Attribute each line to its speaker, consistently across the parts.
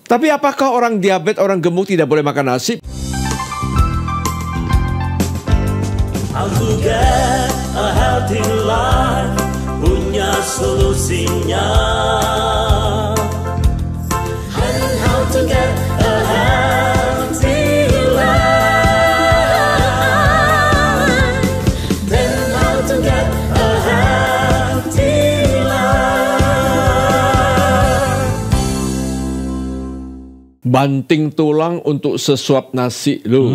Speaker 1: Tapi apakah orang diabetes, orang gemuk tidak boleh makan nasi?
Speaker 2: How to get a healthy life, punya solusinya. And how to get a healthy life, then how to get a healthy life.
Speaker 1: Banting tulang untuk sesuap nasi loh.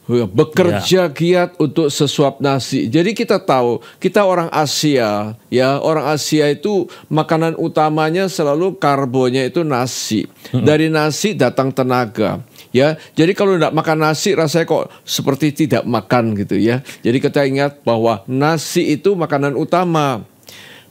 Speaker 1: Bekerja giat untuk sesuap nasi. Jadi kita tahu, kita orang Asia, ya, orang Asia itu makanan utamanya selalu karbonya itu nasi. Dari nasi datang tenaga. Ya, jadi kalau tidak makan nasi rasanya kok seperti tidak makan gitu ya. Jadi kita ingat bahwa nasi itu makanan utama.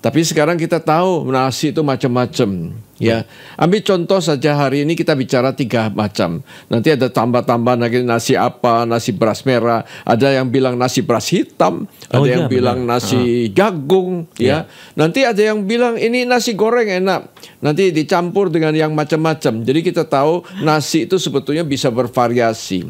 Speaker 1: Tapi sekarang kita tahu nasi itu macam-macam. Ya, ambil contoh saja hari ini kita bicara 3 macam. Nanti ada tambah-tambah lagi nasi apa, nasi beras merah. Ada yang bilang nasi beras hitam, ada yang bilang nasi jagung. Ya, nanti ada yang bilang ini nasi goreng enak. Nanti dicampur dengan yang macam-macam. Jadi kita tahu nasi itu sebetulnya bisa bervariasi.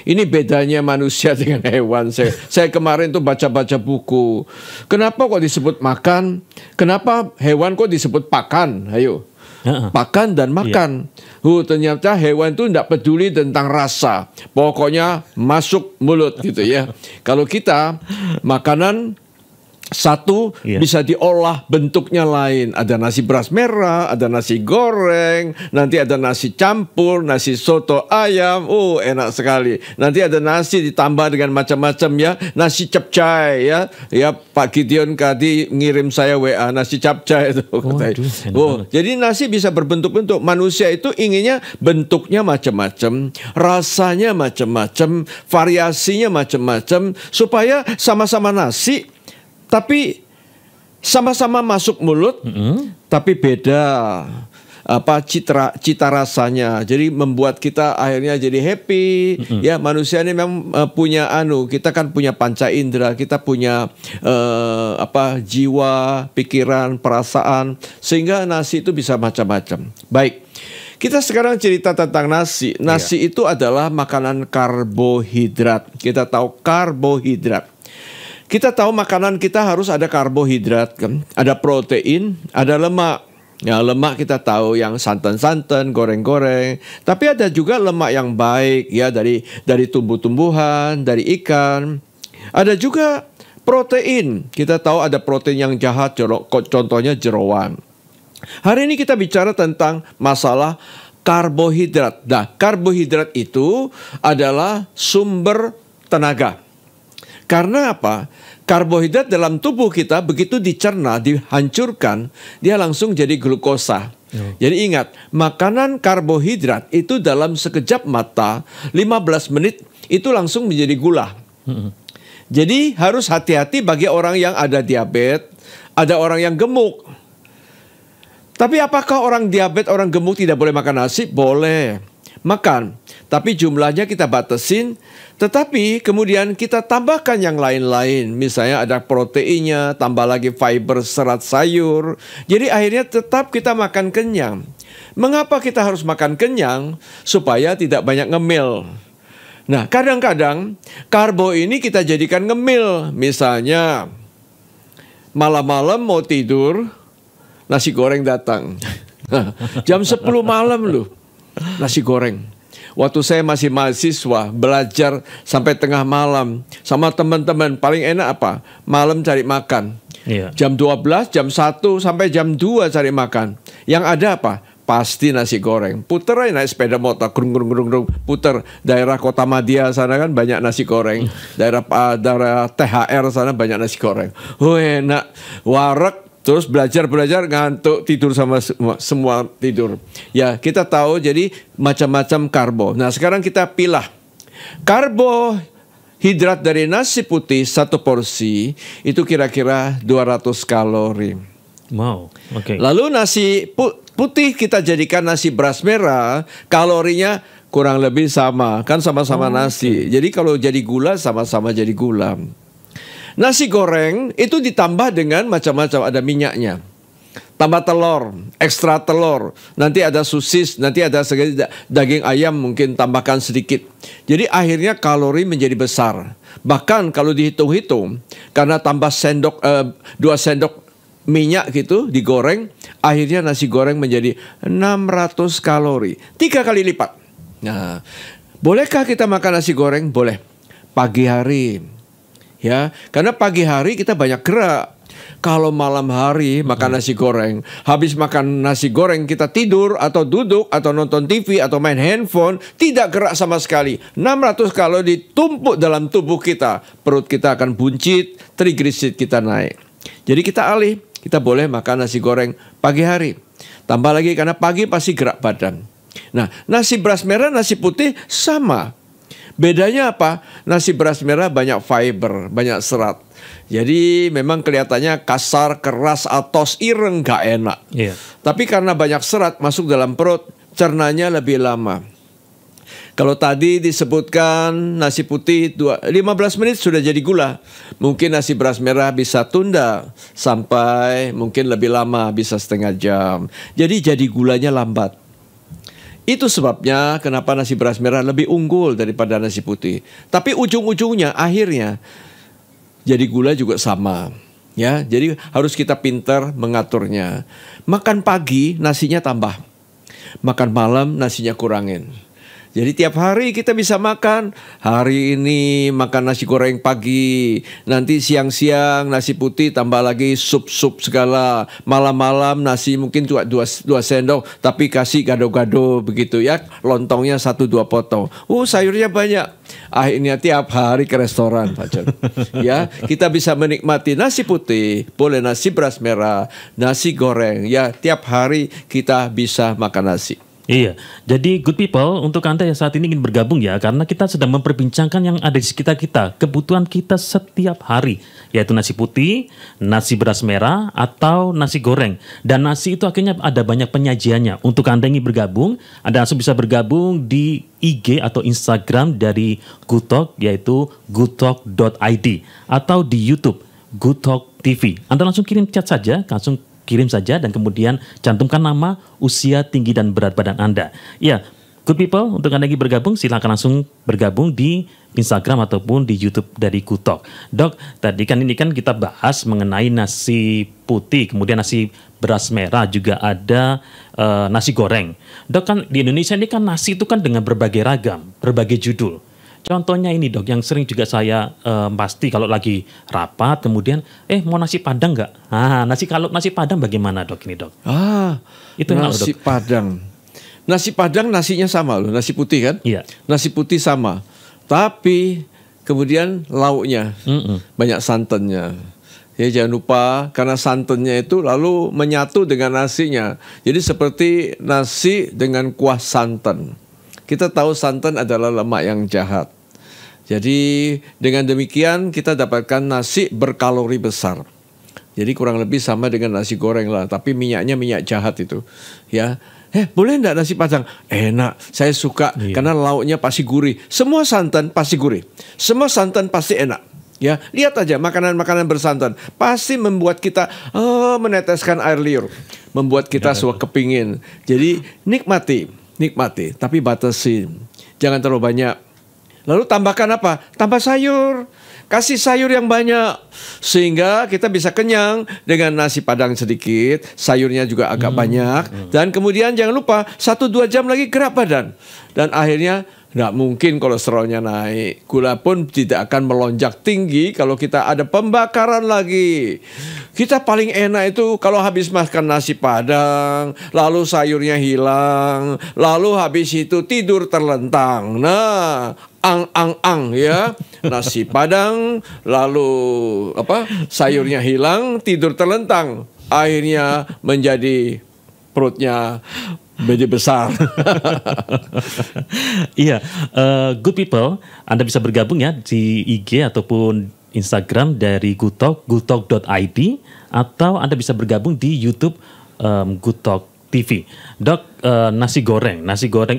Speaker 1: Ini bedanya manusia dengan hewan. Saya kemarin tuh baca-baca buku. Kenapa kok disebut makan? Kenapa hewan kok disebut pakan? Ayo. Pakan dan makan. Ternyata hewan itu tidak peduli tentang rasa. Pokoknya masuk mulut gitu ya. Kalau kita makanan satu bisa diolah bentuknya lain. Ada nasi beras merah, ada nasi goreng, nanti ada nasi campur, nasi soto ayam. Enak sekali. Nanti ada nasi ditambah dengan macam-macam ya. Nasi capcay ya. Ya, Pak Gideon tadi ngirim saya WA nasi capcay itu. Jadi nasi bisa berbentuk-bentuk. Manusia itu inginnya bentuknya macam-macam, rasanya macam-macam, variasinya macam-macam supaya sama-sama nasi tapi sama-sama masuk mulut, tapi beda cita rasanya. Jadi membuat kita akhirnya jadi happy. Ya, manusia ini memang punya kita kan punya panca indera, kita punya jiwa, pikiran, perasaan, sehingga nasi itu bisa macam-macam. Baik. Kita sekarang cerita tentang nasi. Nasi itu adalah makanan karbohidrat. Kita tahu karbohidrat. Kita tahu makanan kita harus ada karbohidrat, kan? Ada protein, ada lemak. Ya, lemak kita tahu yang santan-santan, goreng-goreng. Tapi ada juga lemak yang baik ya dari tumbuh-tumbuhan, dari ikan. Ada juga protein. Kita tahu ada protein yang jahat, contohnya jeroan. Hari ini kita bicara tentang masalah karbohidrat. Nah, karbohidrat itu adalah sumber tenaga. Karena apa? Karbohidrat dalam tubuh kita begitu dicerna, dihancurkan, dia langsung jadi glukosa. Jadi ingat, makanan karbohidrat itu dalam sekejap mata, 15 menit itu langsung menjadi gula. Jadi harus hati-hati bagi orang yang ada diabetes, ada orang yang gemuk. Tapi apakah orang diabetes, orang gemuk tidak boleh makan nasi? Boleh. Makan, tapi jumlahnya kita batasin. Tetapi kemudian kita tambahkan yang lain-lain. Misalnya ada proteinnya, tambah lagi fiber, serat sayur. Jadi akhirnya tetap kita makan kenyang. Mengapa kita harus makan kenyang? Supaya tidak banyak ngemil. Nah, kadang-kadang karbo ini kita jadikan ngemil. Misalnya malam-malam mau tidur, nasi goreng datang. Jam 10 malam loh. Nasi goreng. Waktu saya masih mahasiswa, belajar sampai tengah malam sama teman-teman, paling enak apa? Malam cari makan. Jam 12, jam 1 sampai jam 2 cari makan. Yang ada apa? Pasti nasi goreng. Puter aja naik sepeda motor, gerung, puter. Daerah Kota Madia sana kan banyak nasi goreng. Daerah THR sana banyak nasi goreng. Enak. Wareg. Terus belajar ngantuk, tidur sama semua tidur. Ya, kita tahu jadi macam-macam karbo. Nah, sekarang kita pilah. Karbohidrat dari nasi putih 1 porsi itu kira-kira 200 kalori.
Speaker 3: Wow, oke.
Speaker 1: Lalu nasi putih kita jadikan nasi beras merah, kalorinya kurang lebih sama, kan sama-sama nasi. Jadi kalau jadi gula sama-sama jadi gula. Nasi goreng itu ditambah dengan macam-macam, ada minyaknya. tambah telur, ekstra telur, nanti ada sosis, nanti ada daging ayam mungkin tambahkan sedikit. Jadi akhirnya kalori menjadi besar. Bahkan kalau dihitung-hitung, karena tambah 2 sendok minyak gitu digoreng, akhirnya nasi goreng menjadi 600 kalori, 3 kali lipat. Nah, bolehkah kita makan nasi goreng? Boleh. Pagi hari. Ya, karena pagi hari kita banyak gerak. Kalau malam hari makan nasi goreng, habis makan nasi goreng kita tidur atau duduk atau nonton TV atau main handphone, tidak gerak sama sekali. 600 kalori ditumpuk dalam tubuh kita, perut kita akan buncit, triglycerid kita naik. Jadi kita alih, kita boleh makan nasi goreng pagi hari. Tambah lagi karena pagi pasti gerak badan. Nah, nasi beras merah, nasi putih sama. Bedanya apa? Nasi beras merah banyak fiber, banyak serat. Jadi memang kelihatannya kasar, keras, atos, ireng, gak enak.
Speaker 3: Iya.
Speaker 1: Tapi karena banyak serat masuk dalam perut, cernanya lebih lama. Kalau tadi disebutkan nasi putih 15 menit sudah jadi gula. Mungkin nasi beras merah bisa tunda sampai mungkin lebih lama, bisa setengah jam. Jadi gulanya lambat. Itu sebabnya kenapa nasi beras merah lebih unggul daripada nasi putih. Tapi ujung-ujungnya akhirnya jadi gula juga sama. Ya, jadi harus kita pintar mengaturnya. Makan pagi nasinya tambah. Makan malam nasinya kurangin. Jadi tiap hari kita bisa makan. Hari ini makan nasi goreng pagi, nanti siang-siang nasi putih tambah lagi sup-sup segala. Malam-malam nasi mungkin cuma 2 sendok, tapi kasih gado-gado begitu ya. Lontongnya 1-2 potong. Sayurnya banyak. Akhirnya tiap hari ke restoran, Pak John. Ya, kita bisa menikmati nasi putih, boleh nasi beras merah, nasi goreng. Ya, tiap hari kita bisa makan nasi.
Speaker 3: Iya, jadi good people, untuk Anda yang saat ini ingin bergabung ya, karena kita sedang memperbincangkan yang ada di sekitar kita, kebutuhan kita setiap hari, yaitu nasi putih, nasi beras merah, atau nasi goreng. Dan nasi itu akhirnya ada banyak penyajiannya. Untuk Anda yang ingin bergabung, Anda langsung bisa bergabung di IG atau Instagram dari Good Talk, yaitu goodtalk.id, atau di YouTube Good Talk TV. Anda langsung kirim chat saja, langsung kirim saja dan kemudian cantumkan nama, usia, tinggi, dan berat badan Anda. Ya, good people, untuk Anda yang bergabung, silakan langsung bergabung di Instagram ataupun di YouTube dari Good Talk. Dok, tadi kan ini kan kita bahas mengenai nasi putih, kemudian nasi beras merah, juga ada nasi goreng. Dok, kan di Indonesia ini kan nasi itu kan dengan berbagai ragam, berbagai judul. Contohnya ini dok, yang sering juga saya pasti kalau lagi rapat, kemudian mau nasi padang nggak? Kalau nasi padang bagaimana dok ini dok?
Speaker 1: Itu nasi dok. Padang. Nasi padang nasinya sama loh, nasi putih kan?
Speaker 3: Iya.
Speaker 1: Nasi putih sama, tapi kemudian lauknya banyak santannya. Ya jangan lupa karena santannya itu lalu menyatu dengan nasinya. Jadi seperti nasi dengan kuah santan. Kita tahu santan adalah lemak yang jahat. Jadi dengan demikian kita dapatkan nasi berkalori besar. Jadi kurang lebih sama dengan nasi goreng lah, tapi minyaknya minyak jahat itu. Ya, boleh enggak nasi padang? Enak, saya suka karena lauknya pasti gurih. Semua santan pasti gurih. Semua santan pasti enak. Ya, lihat aja makanan-makanan bersantan pasti membuat kita meneteskan air liur, membuat kita suka kepingin. Jadi nikmati, tapi batasi. Jangan terlalu banyak. Lalu tambahkan apa? Tambah sayur. Kasih sayur yang banyak. Sehingga kita bisa kenyang dengan nasi padang sedikit. Sayurnya juga agak banyak. Dan kemudian jangan lupa 1-2 jam lagi gerak badan. Dan akhirnya tidak mungkin kolesterolnya naik. Gula pun tidak akan melonjak tinggi kalau kita ada pembakaran lagi. Kita paling enak itu kalau habis makan nasi padang, lalu sayurnya hilang, lalu habis itu tidur terlentang. Nah, ang ya. Nasi padang, lalu sayurnya hilang, tidur terlentang. Akhirnya menjadi perutnya menjadi besar.
Speaker 3: Iya, good people, Anda bisa bergabung ya di IG ataupun Instagram dari Good Talk, goodtalk.id, atau Anda bisa bergabung di YouTube Good Talk TV. Dok, nasi goreng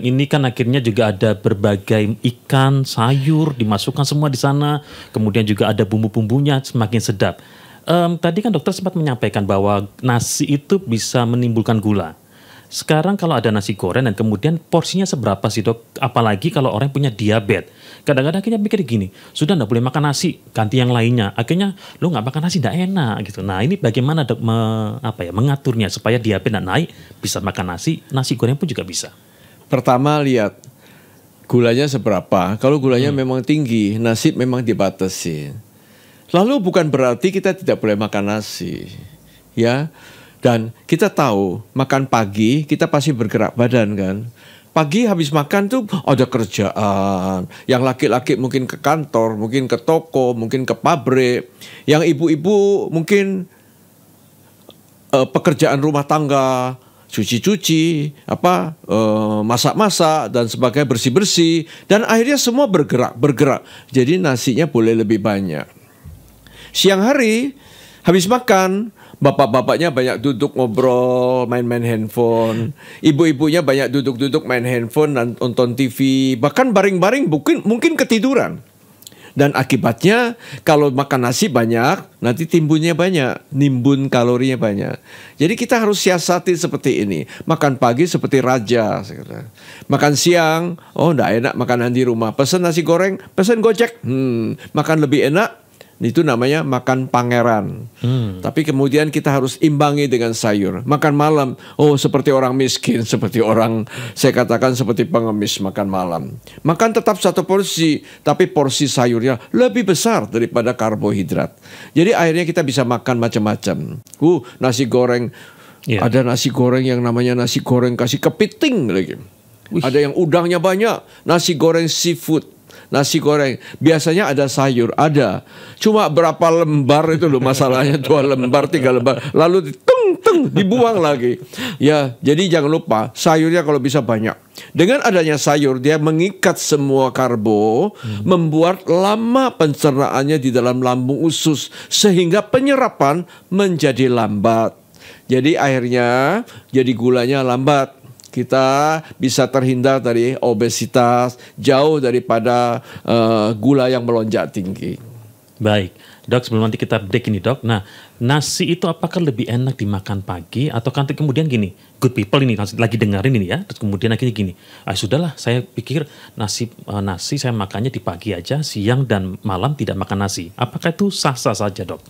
Speaker 3: ini kan akhirnya juga ada berbagai ikan, sayur dimasukkan semua di sana, kemudian juga ada bumbu-bumbunya semakin sedap. tadi kan dokter sempat menyampaikan bahwa nasi itu bisa menimbulkan gula. Sekarang kalau ada nasi goreng dan kemudian porsinya seberapa sih dok? Apalagi kalau orang punya diabetes. Kadang-kadang akhirnya mikir gini, sudah nggak boleh makan nasi, ganti yang lainnya. Akhirnya lu nggak makan nasi nggak enak gitu. Nah ini bagaimana dok mengaturnya supaya diabetes nggak naik, bisa makan nasi goreng pun juga bisa.
Speaker 1: Pertama lihat gulanya seberapa. Kalau gulanya memang tinggi, nasi memang dibatasi. Lalu bukan berarti kita tidak boleh makan nasi, ya. Dan kita tahu makan pagi kita pasti bergerak badan kan. Pagi habis makan tuh ada kerjaan. Yang laki-laki mungkin ke kantor, mungkin ke toko, mungkin ke pabrik. Yang ibu-ibu mungkin pekerjaan rumah tangga, cuci-cuci, masak-masak dan sebagainya, bersih-bersih. Dan akhirnya semua bergerak. Jadi nasinya boleh lebih banyak. Siang hari habis makan, bapak-bapaknya banyak duduk ngobrol, main-main handphone. Ibu-ibunya banyak duduk-duduk main handphone dan nonton TV. Bahkan baring-baring mungkin ketiduran. Dan akibatnya kalau makan nasi banyak, nanti timbunnya banyak, nimbun kalorinya banyak. Jadi kita harus siasati seperti ini. Makan pagi seperti raja. Makan siang, enggak enak makanan di rumah. Pesan nasi goreng, pesan Gojek. Makan lebih enak. Itu namanya makan pangeran. Tapi kemudian kita harus imbangi dengan sayur. Makan malam, seperti orang miskin, seperti orang, saya katakan seperti pengemis makan malam. Makan tetap satu porsi, tapi porsi sayurnya lebih besar daripada karbohidrat. Jadi akhirnya kita bisa makan macam-macam. Nasi goreng, ada nasi goreng yang namanya nasi goreng kasih kepiting lagi. Ada yang udangnya banyak, nasi goreng seafood. Nasi goreng biasanya ada sayur, ada. Cuma berapa lembar itu loh masalahnya, 2 lembar, 3 lembar, lalu dibuang lagi. Ya, jadi jangan lupa sayurnya kalau bisa banyak. Dengan adanya sayur dia mengikat semua karbo, membuat lama pencernaannya di dalam lambung usus sehingga penyerapan menjadi lambat. Jadi akhirnya jadi gulanya lambat. Kita bisa terhindar dari obesitas, jauh daripada gula yang melonjak tinggi.
Speaker 3: Baik, dok, sebelum nanti kita break ini dok. Nah, nasi itu apakah lebih enak dimakan pagi atau nanti kemudian gini, good people ini lagi dengerin ini ya, terus kemudian akhirnya gini, sudahlah saya pikir nasi saya makannya di pagi aja, siang dan malam tidak makan nasi. Apakah itu sah-sah saja dok?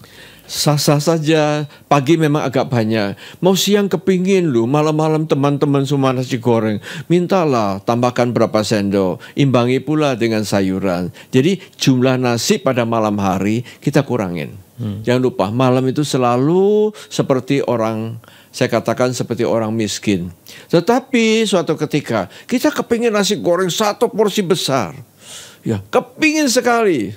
Speaker 1: Sah-sah saja, pagi memang agak banyak. Mau siang kepingin lu, malam-malam teman-teman semua nasi goreng. Mintalah, tambahkan berapa sendok. Imbangi pula dengan sayuran. Jadi jumlah nasi pada malam hari kita kurangin. Jangan lupa, malam itu selalu seperti orang, saya katakan seperti orang miskin. Tetapi suatu ketika, kita kepingin nasi goreng satu porsi besar. Ya, kepingin sekali.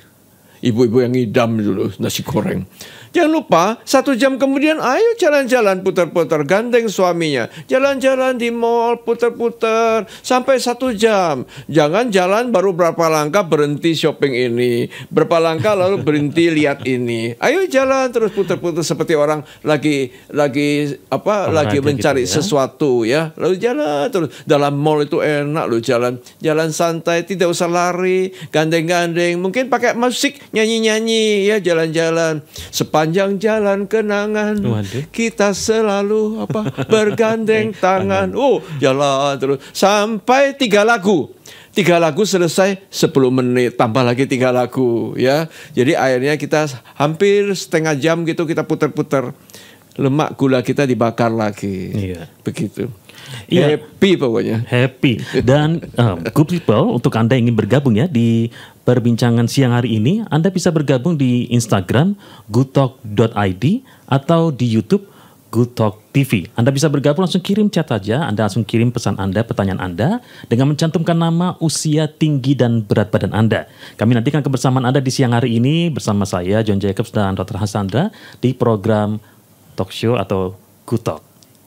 Speaker 1: Ibu-ibu yang ngidam dulu nasi goreng. Jangan lupa 1 jam kemudian ayo jalan-jalan putar-putar, gandeng suaminya. Jalan-jalan di mall putar-putar sampai 1 jam. Jangan jalan baru berapa langkah berhenti shopping ini. Berapa langkah lalu berhenti lihat ini. Ayo jalan terus putar-putar seperti orang lagi mencari
Speaker 3: gitu ya.
Speaker 1: sesuatu ya. Lalu jalan terus. Dalam mall itu enak loh jalan santai, tidak usah lari, gandeng-gandeng. Mungkin pakai musik, nyanyi-nyanyi ya, jalan-jalan. Sepanjang jalan kenangan, kita selalu bergandeng tangan. Jalan terus sampai 3 lagu. 3 lagu selesai, 10 menit tambah lagi 3 lagu ya. Jadi akhirnya kita hampir setengah jam gitu kita putar-putar. Lemak gula kita dibakar lagi. Begitu. Happy pokoknya.
Speaker 3: Happy. Dan good people, untuk Anda yang ingin bergabung ya di perbincangan siang hari ini, Anda bisa bergabung di Instagram goodtalk.id atau di YouTube Good Talk TV. Anda bisa bergabung, langsung kirim chat aja. Anda langsung kirim pesan Anda, pertanyaan Anda dengan mencantumkan nama, usia, tinggi, dan berat badan Anda. Kami nantikan kebersamaan Anda di siang hari ini bersama saya, John Jacobs dan Dr. Hasandra di program talk show atau Good Talk.